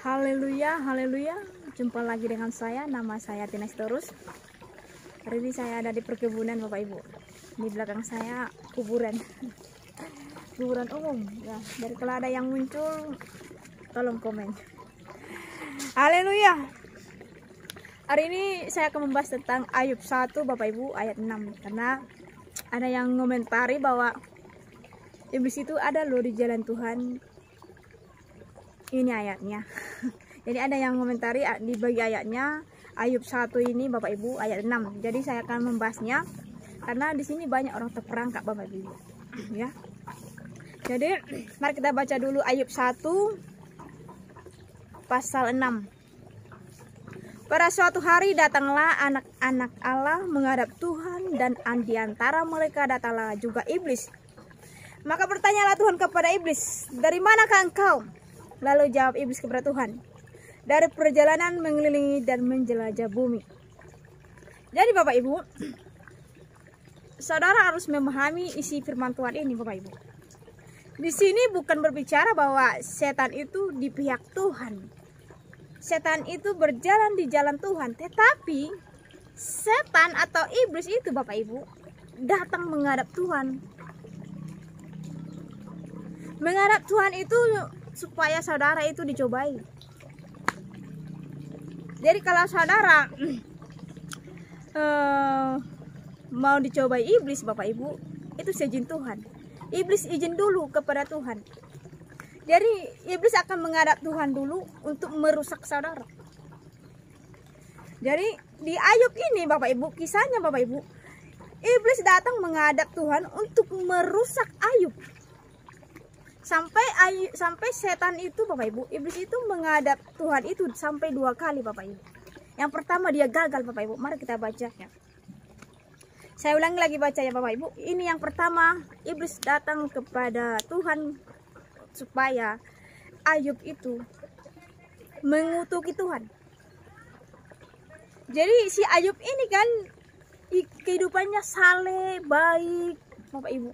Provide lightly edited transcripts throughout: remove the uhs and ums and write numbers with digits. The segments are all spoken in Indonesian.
Haleluya, haleluya. Jumpa lagi dengan saya, nama saya Tina Sitorus. Hari ini saya ada di perkebunan Bapak Ibu. Di belakang saya kuburan. Kuburan umum. Ya, dari kalau ada yang muncul, tolong komen. Haleluya. Hari ini saya akan membahas tentang Ayub 1 Bapak Ibu ayat 6. Karena ada yang komentari bahwa iblis itu ada loh di jalan Tuhan. Ini ayatnya. Jadi ada yang komentari di bagi ayatnya Ayub 1 ini Bapak Ibu ayat 6. Jadi saya akan membahasnya karena di sini banyak orang terperangkap Bapak Ibu. Ya. Jadi mari kita baca dulu Ayub 1 pasal 6. Pada suatu hari datanglah anak-anak Allah menghadap Tuhan, dan di antara mereka datanglah juga iblis. Maka bertanyalah Tuhan kepada iblis, "Dari manakah engkau?" Lalu jawab iblis kepada Tuhan, "Dari perjalanan mengelilingi dan menjelajah bumi." Jadi Bapak Ibu, saudara harus memahami isi firman Tuhan ini Bapak Ibu. Di sini bukan berbicara bahwa setan itu di pihak Tuhan. Setan itu berjalan di jalan Tuhan, tetapi setan atau iblis itu Bapak Ibu datang menghadap Tuhan. Menghadap Tuhan itu supaya saudara itu dicobai. Jadi kalau saudara mau dicobai iblis Bapak Ibu, itu seizin Tuhan. Iblis izin dulu kepada Tuhan. Jadi iblis akan menghadap Tuhan dulu untuk merusak saudara. Jadi di Ayub ini Bapak Ibu, kisahnya Bapak Ibu, iblis datang menghadap Tuhan untuk merusak Ayub. Sampai setan itu Bapak Ibu, iblis itu menghadap Tuhan itu sampai 2 kali Bapak Ibu. Yang pertama dia gagal Bapak Ibu. Mari kita baca ya. Saya ulangi lagi baca ya Bapak Ibu. Ini yang pertama, iblis datang kepada Tuhan supaya Ayub itu mengutuki Tuhan. Jadi si Ayub ini kan kehidupannya saleh, baik Bapak Ibu.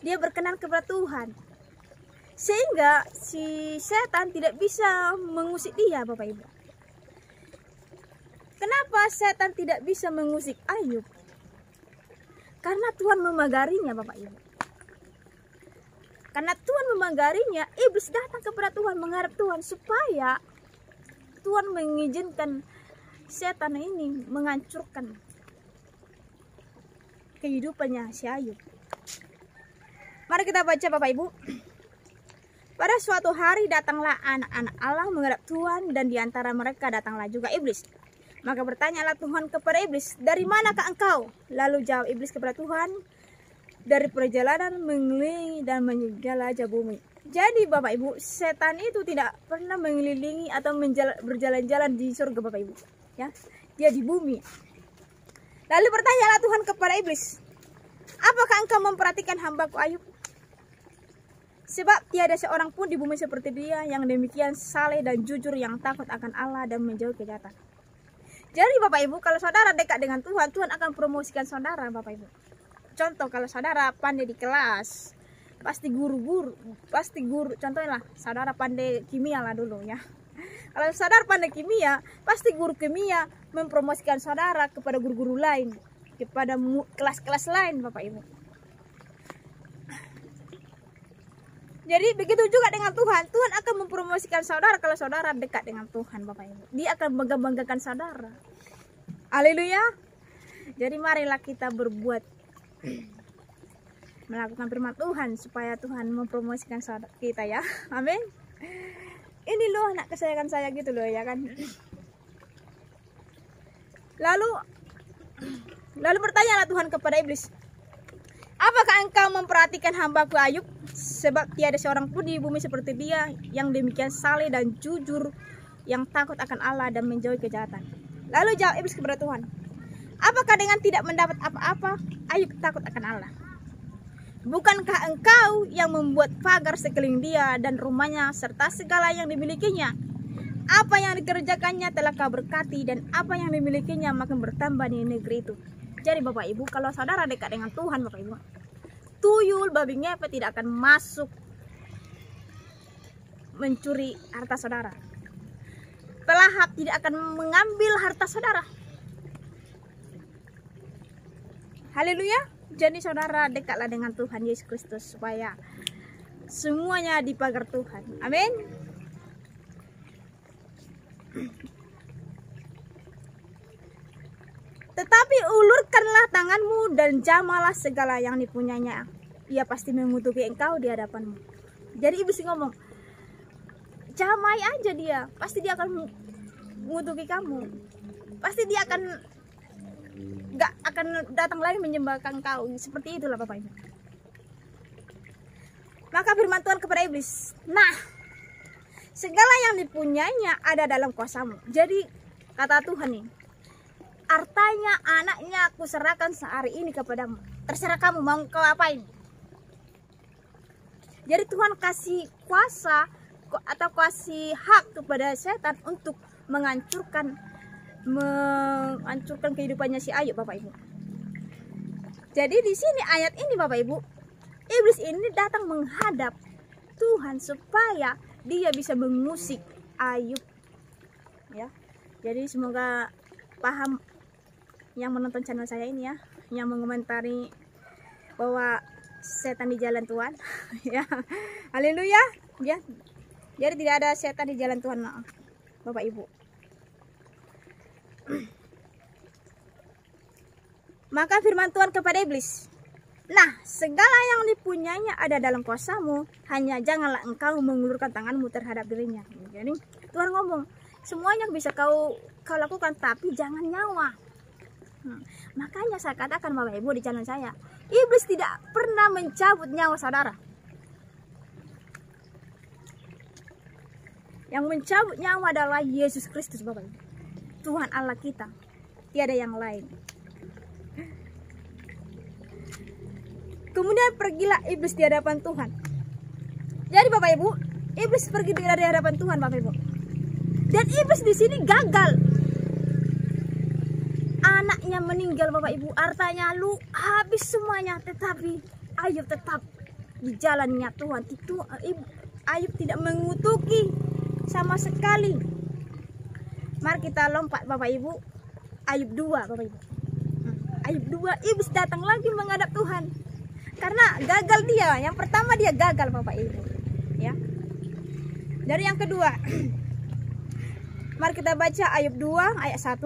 Dia berkenan kepada Tuhan, sehingga si setan tidak bisa mengusik dia Bapak Ibu. Kenapa setan tidak bisa mengusik Ayub? Karena Tuhan memagarinya Bapak Ibu. Karena Tuhan memagarinya, iblis datang kepada Tuhan menghadap Tuhan supaya Tuhan mengizinkan setan ini menghancurkan kehidupannya si Ayub. Mari kita baca Bapak Ibu. Pada suatu hari datanglah anak-anak Allah menghadap Tuhan, dan di antara mereka datanglah juga iblis. Maka bertanyalah Tuhan kepada iblis, "Dari manakah engkau?" Lalu jawab iblis kepada Tuhan, "Dari perjalanan mengelilingi dan menjelajah bumi." Jadi Bapak Ibu, setan itu tidak pernah mengelilingi atau berjalan-jalan di surga Bapak Ibu. Ya, dia di bumi. Lalu bertanyalah Tuhan kepada iblis, "Apakah engkau memperhatikan hambaku Ayub? Sebab tiada seorang pun di bumi seperti dia, yang demikian saleh dan jujur, yang takut akan Allah dan menjauhi kejahatan." Jadi Bapak Ibu, kalau saudara dekat dengan Tuhan, Tuhan akan promosikan saudara Bapak Ibu. Contoh, kalau saudara pandai di kelas, pasti guru. Contohnya lah, saudara pandai kimia lah dulu ya. Kalau saudara pandai kimia, pasti guru kimia mempromosikan saudara kepada guru-guru lain, kepada kelas-kelas lain Bapak Ibu. Jadi begitu juga dengan Tuhan. Tuhan akan mempromosikan saudara kalau saudara dekat dengan Tuhan Bapak Ibu. Dia akan bangga-banggakan saudara. Haleluya. Jadi marilah kita berbuat, melakukan firman Tuhan supaya Tuhan mempromosikan saudara kita ya. Amin. Ini loh anak kesayangan saya gitu loh ya kan. Lalu bertanyalah Tuhan kepada iblis, "Apakah engkau memperhatikan hambaku Ayub? Sebab tiada seorang pun di bumi seperti dia, yang demikian saleh dan jujur, yang takut akan Allah dan menjauhi kejahatan." Lalu jawab iblis kepada Tuhan, "Apakah dengan tidak mendapat apa-apa Ayub takut akan Allah? Bukankah engkau yang membuat pagar sekeliling dia dan rumahnya serta segala yang dimilikinya? Apa yang dikerjakannya telah kau berkati, dan apa yang dimilikinya makin bertambah di negeri itu." Jadi Bapak Ibu, kalau saudara dekat dengan Tuhan Bapak Ibu, tuyul, babi ngepet tidak akan masuk mencuri harta saudara. Pelahap tidak akan mengambil harta saudara. Haleluya. Jadi saudara, dekatlah dengan Tuhan Yesus Kristus supaya semuanya dipagar Tuhan. Amin. Tetapi ulurkanlah tanganmu dan jamalah segala yang dipunyainya. Ia pasti mengutuki engkau di hadapanmu. Jadi iblis ngomong, jamai aja dia, pasti dia akan mengutuki kamu. Pasti dia gak akan datang lagi menyembahkan engkau. Seperti itulah Bapak Ibu. Maka firman Tuhan kepada iblis, nah, segala yang dipunyainya ada dalam kuasamu. Jadi kata Tuhan nih, hartanya, anaknya aku serahkan sehari ini kepadamu. Terserah kamu mau kau apain. Jadi Tuhan kasih kuasa atau kasih hak kepada setan untuk menghancurkan kehidupannya si Ayub, Bapak Ibu. Jadi di sini ayat ini Bapak Ibu, iblis ini datang menghadap Tuhan supaya dia bisa mengusik Ayub. Ya. Jadi semoga paham yang menonton channel saya ini ya, yang mengomentari bahwa setan di jalan Tuhan. Ya. Haleluya. Ya. Jadi tidak ada setan di jalan Tuhan, Bapak Ibu. Maka firman Tuhan kepada iblis, nah, segala yang dipunyainya ada dalam kuasamu, hanya janganlah engkau mengulurkan tanganmu terhadap dirinya. Jadi Tuhan ngomong, semuanya bisa kau lakukan, tapi jangan nyawa. Makanya saya katakan Bapak Ibu di channel saya, iblis tidak pernah mencabut nyawa saudara. Yang mencabut nyawa adalah Yesus Kristus, Bapak Ibu. Tuhan Allah kita, tiada yang lain. Kemudian pergilah iblis di hadapan Tuhan. Jadi Bapak Ibu, iblis pergi dari hadapan Tuhan, Bapak Ibu. Dan iblis di sini gagal. Anaknya meninggal, Bapak Ibu, hartanya habis semuanya, tetapi Ayub tetap di jalannya Tuhan. Itu Ayub tidak mengutuki sama sekali. Mari kita lompat Bapak Ibu, Ayub 2 Bapak Ibu. Ayub 2, iblis datang lagi menghadap Tuhan. Karena gagal dia, yang pertama dia gagal Bapak Ibu. Ya. Dari yang kedua, mari kita baca Ayub 2 ayat 1.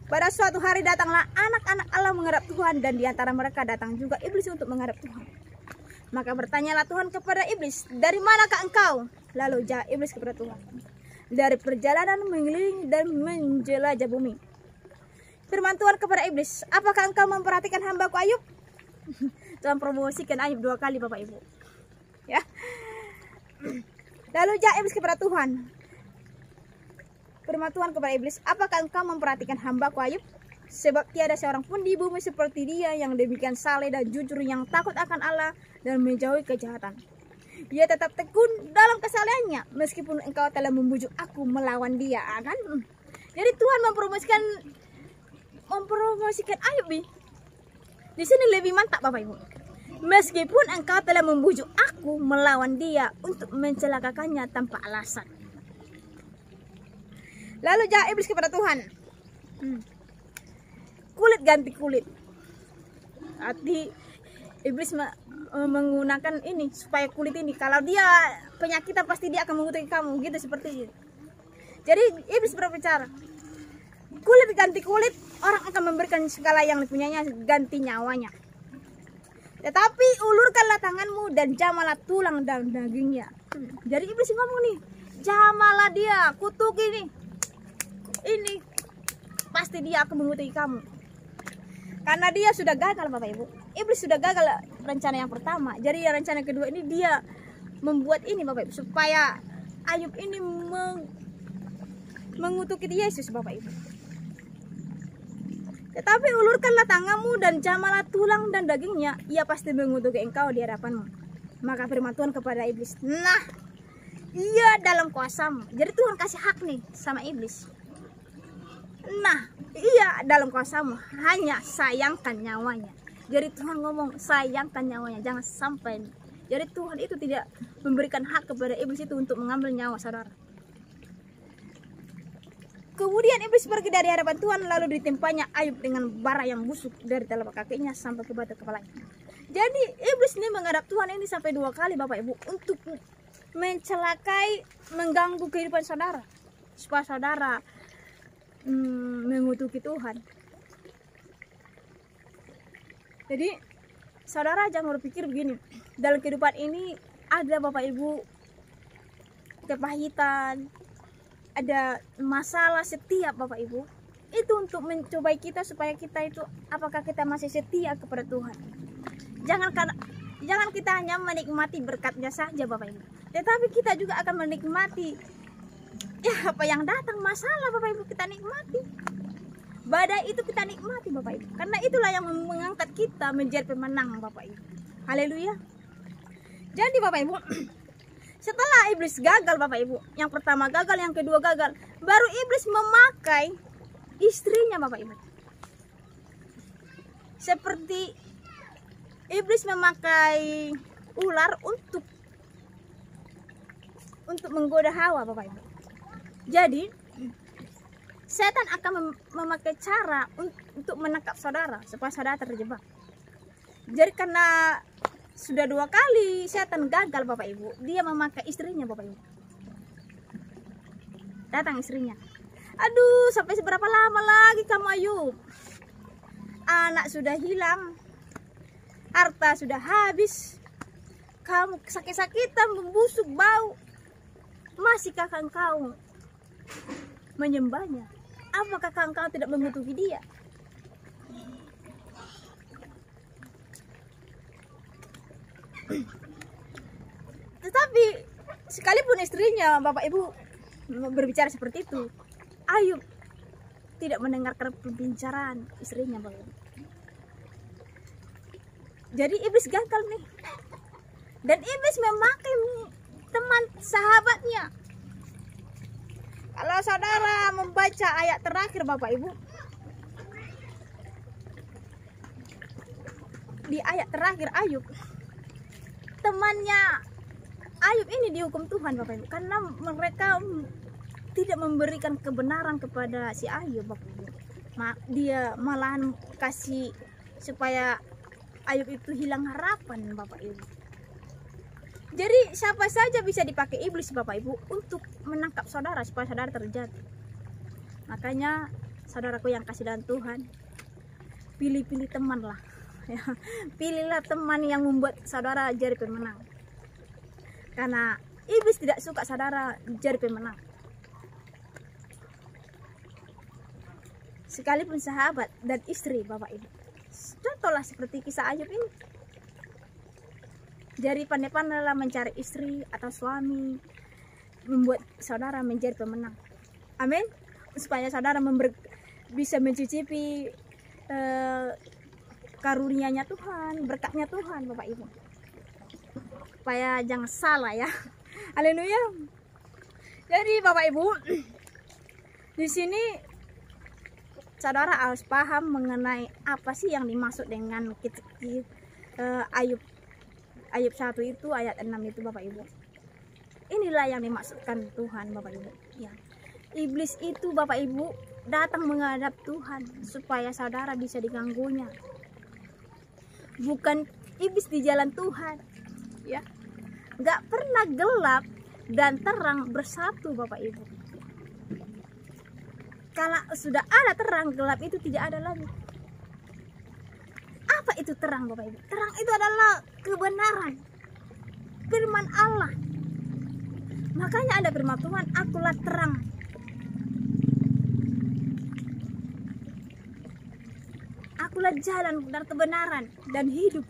Pada suatu hari datanglah anak-anak Allah menghadap Tuhan, dan di antara mereka datang juga iblis untuk menghadap Tuhan. Maka bertanyalah Tuhan kepada iblis, dari manakah engkau? Lalu jawab iblis kepada Tuhan, dari perjalanan mengelilingi dan menjelajah bumi. Firman Tuhan kepada iblis, apakah engkau memperhatikan hambaku Ayub? Tuhan promosikan Ayub 2 kali Bapak Ibu. Ya. Lalu jawab iblis kepada Tuhan, firman Tuhan kepada iblis, apakah engkau memperhatikan hambaku Ayub? Sebab tiada seorang pun di bumi seperti dia yang demikian saleh dan jujur, yang takut akan Allah dan menjauhi kejahatan. Dia tetap tekun dalam kesalehannya, meskipun engkau telah membujuk aku melawan dia. Kan? Jadi Tuhan mempromosikan Ayub di sini lebih mantap Bapak Ibu. Meskipun engkau telah membujuk aku melawan dia untuk mencelakakannya tanpa alasan. Lalu jawab iblis kepada Tuhan, kulit ganti kulit. Arti iblis menggunakan ini supaya kulit ini, kalau dia penyakitan pasti dia akan mengutuki kamu, gitu seperti itu. Jadi iblis berbicara, kulit ganti kulit, orang akan memberikan segala yang dipunyainya ganti nyawanya. Tetapi ulurkanlah tanganmu dan jamalah tulang dan dagingnya. Jadi iblis ngomong nih, jamalah dia, kutuki nih. Ini pasti dia akan mengutuki kamu. Karena dia sudah gagal Bapak Ibu. Iblis sudah gagal rencana yang pertama. Jadi rencana kedua ini dia membuat ini Bapak Ibu, supaya Ayub ini mengutuki Yesus Bapak Ibu. Tetapi ulurkanlah tanganmu dan jamalah tulang dan dagingnya, ia pasti mengutuki engkau di hadapanmu. Maka firman Tuhan kepada iblis, nah, ia dalam kuasamu. Jadi Tuhan kasih hak nih sama iblis. Nah, iya dalam kuasamu, hanya sayangkan nyawanya. Jadi Tuhan ngomong sayangkan nyawanya, jangan sampai Jadi Tuhan itu tidak memberikan hak kepada iblis itu untuk mengambil nyawa saudara. Kemudian iblis pergi dari hadapan Tuhan, lalu ditimpanya Ayub dengan bara yang busuk dari telapak kakinya sampai ke batang kepalanya. Jadi iblis ini menghadap Tuhan ini sampai 2 kali Bapak Ibu, untuk mencelakai, mengganggu kehidupan saudara, supaya saudara mengutuki Tuhan. Jadi saudara jangan berpikir begini, dalam kehidupan ini ada Bapak Ibu kepahitan, ada masalah setiap Bapak Ibu. Itu untuk mencobai kita supaya kita itu apakah kita masih setia kepada Tuhan. Jangan kita hanya menikmati berkatnya saja Bapak Ibu, tetapi kita juga akan menikmati ya apa yang datang, masalah Bapak Ibu kita nikmati. Badai itu kita nikmati Bapak Ibu, karena itulah yang mengangkat kita menjadi pemenang Bapak Ibu. Haleluya. Jadi Bapak Ibu, setelah iblis gagal Bapak Ibu, yang pertama gagal, yang kedua gagal, baru iblis memakai istrinya Bapak Ibu. Seperti iblis memakai ular untuk menggoda Hawa Bapak Ibu. Jadi setan akan memakai cara untuk menangkap saudara supaya saudara terjebak. Jadi karena sudah 2 kali setan gagal Bapak Ibu, dia memakai istrinya Bapak Ibu. Datang istrinya, aduh sampai seberapa lama lagi kamu Ayub? Anak sudah hilang, harta sudah habis, kamu sakit-sakitan, membusuk, bau, masihkah engkau menyembahnya? Apakah engkau tidak mengutuki dia? Tetapi sekalipun istrinya Bapak Ibu berbicara seperti itu, Ayub tidak mendengarkan pembicaraan istrinya Bapak Ibu. Jadi iblis gagal nih. Dan iblis memakai teman sahabatnya. Kalau saudara membaca ayat terakhir Bapak Ibu, di ayat terakhir Ayub, temannya Ayub ini dihukum Tuhan Bapak Ibu, karena mereka tidak memberikan kebenaran kepada si Ayub Bapak Ibu. Dia malahan kasih supaya Ayub itu hilang harapan Bapak Ibu. Jadi siapa saja bisa dipakai iblis Bapak Ibu untuk menangkap saudara supaya saudara terjatuh. Makanya saudaraku yang kasih dalam Tuhan, pilih-pilih teman lah. Pilihlah teman yang membuat saudara jadi pemenang. Karena iblis tidak suka saudara jadi pemenang. Sekalipun sahabat dan istri Bapak Ibu. Contohlah seperti kisah Ayub ini. Jadi pandai-pandailah mencari istri atau suami, membuat saudara menjadi pemenang. Amin. Supaya saudara bisa mencicipi karunia-Nya Tuhan, berkatnya Tuhan Bapak Ibu. Supaya jangan salah ya. Haleluya. Jadi Bapak Ibu, di sini saudara harus paham mengenai apa sih yang dimaksud dengan Ayub 1 itu ayat 6 itu Bapak Ibu. Inilah yang dimaksudkan Tuhan Bapak Ibu ya. Iblis itu Bapak Ibu datang menghadap Tuhan supaya saudara bisa diganggunya. Bukan iblis di jalan Tuhan ya. Gak pernah gelap dan terang bersatu Bapak Ibu. Kalau sudah ada terang, gelap itu tidak ada lagi. Apa itu terang Bapak Ibu? Terang itu adalah kebenaran, firman Allah. Makanya ada firman Tuhan, akulah terang. Akulah jalan dan kebenaran dan hidup.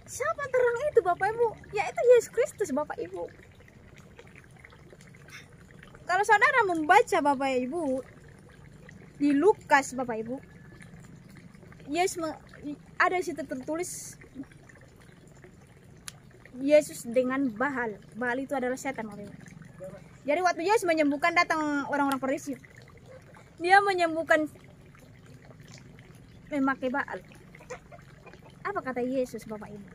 Siapa terang itu Bapak Ibu? Yaitu Yesus Kristus Bapak Ibu. Kalau saudara membaca Bapak Ibu di Lukas Bapak Ibu, Yesus ada di situ tertulis Yesus dengan Baal. Baal itu adalah setan Bapak Ibu. Jadi waktu Yesus menyembuhkan, datang orang-orang Farisi, dia menyembuhkan memakai Baal. Apa kata Yesus Bapak Ibu?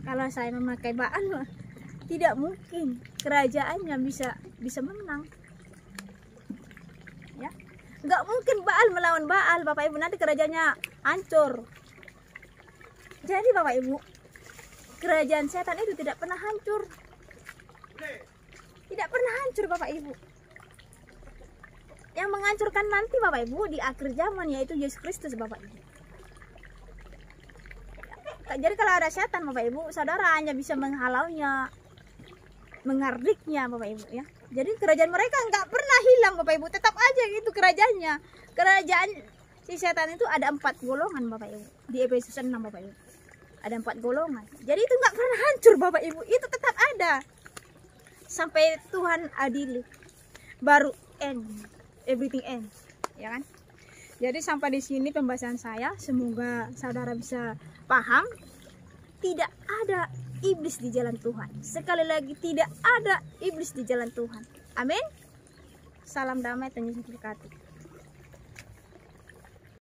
Kalau saya memakai Baal, tidak mungkin kerajaannya bisa menang. Ya, nggak mungkin Baal melawan Baal, Bapak Ibu, nanti kerajaannya hancur. Jadi Bapak Ibu, kerajaan setan itu tidak pernah hancur. Tidak pernah hancur Bapak Ibu. Yang menghancurkan nanti Bapak Ibu di akhir zaman yaitu Yesus Kristus Bapak Ibu. Jadi kalau ada setan Bapak Ibu, saudara hanya bisa menghalaunya, mengardiknya Bapak Ibu ya. Jadi kerajaan mereka nggak pernah hilang Bapak Ibu, tetap aja itu kerajaannya. Kerajaan si setan itu ada 4 golongan Bapak Ibu. Di Efesus 6 Bapak Ibu. Ada 4 golongan. Jadi itu nggak pernah hancur Bapak Ibu, itu tetap ada. Sampai Tuhan adili. Baru end. Everything end. Ya kan? Jadi sampai di sini pembahasan saya, semoga saudara bisa paham. Tidak ada iblis di jalan Tuhan. Sekali lagi, tidak ada iblis di jalan Tuhan. Amin. Salam damai, Tuhan Yesus memberkati.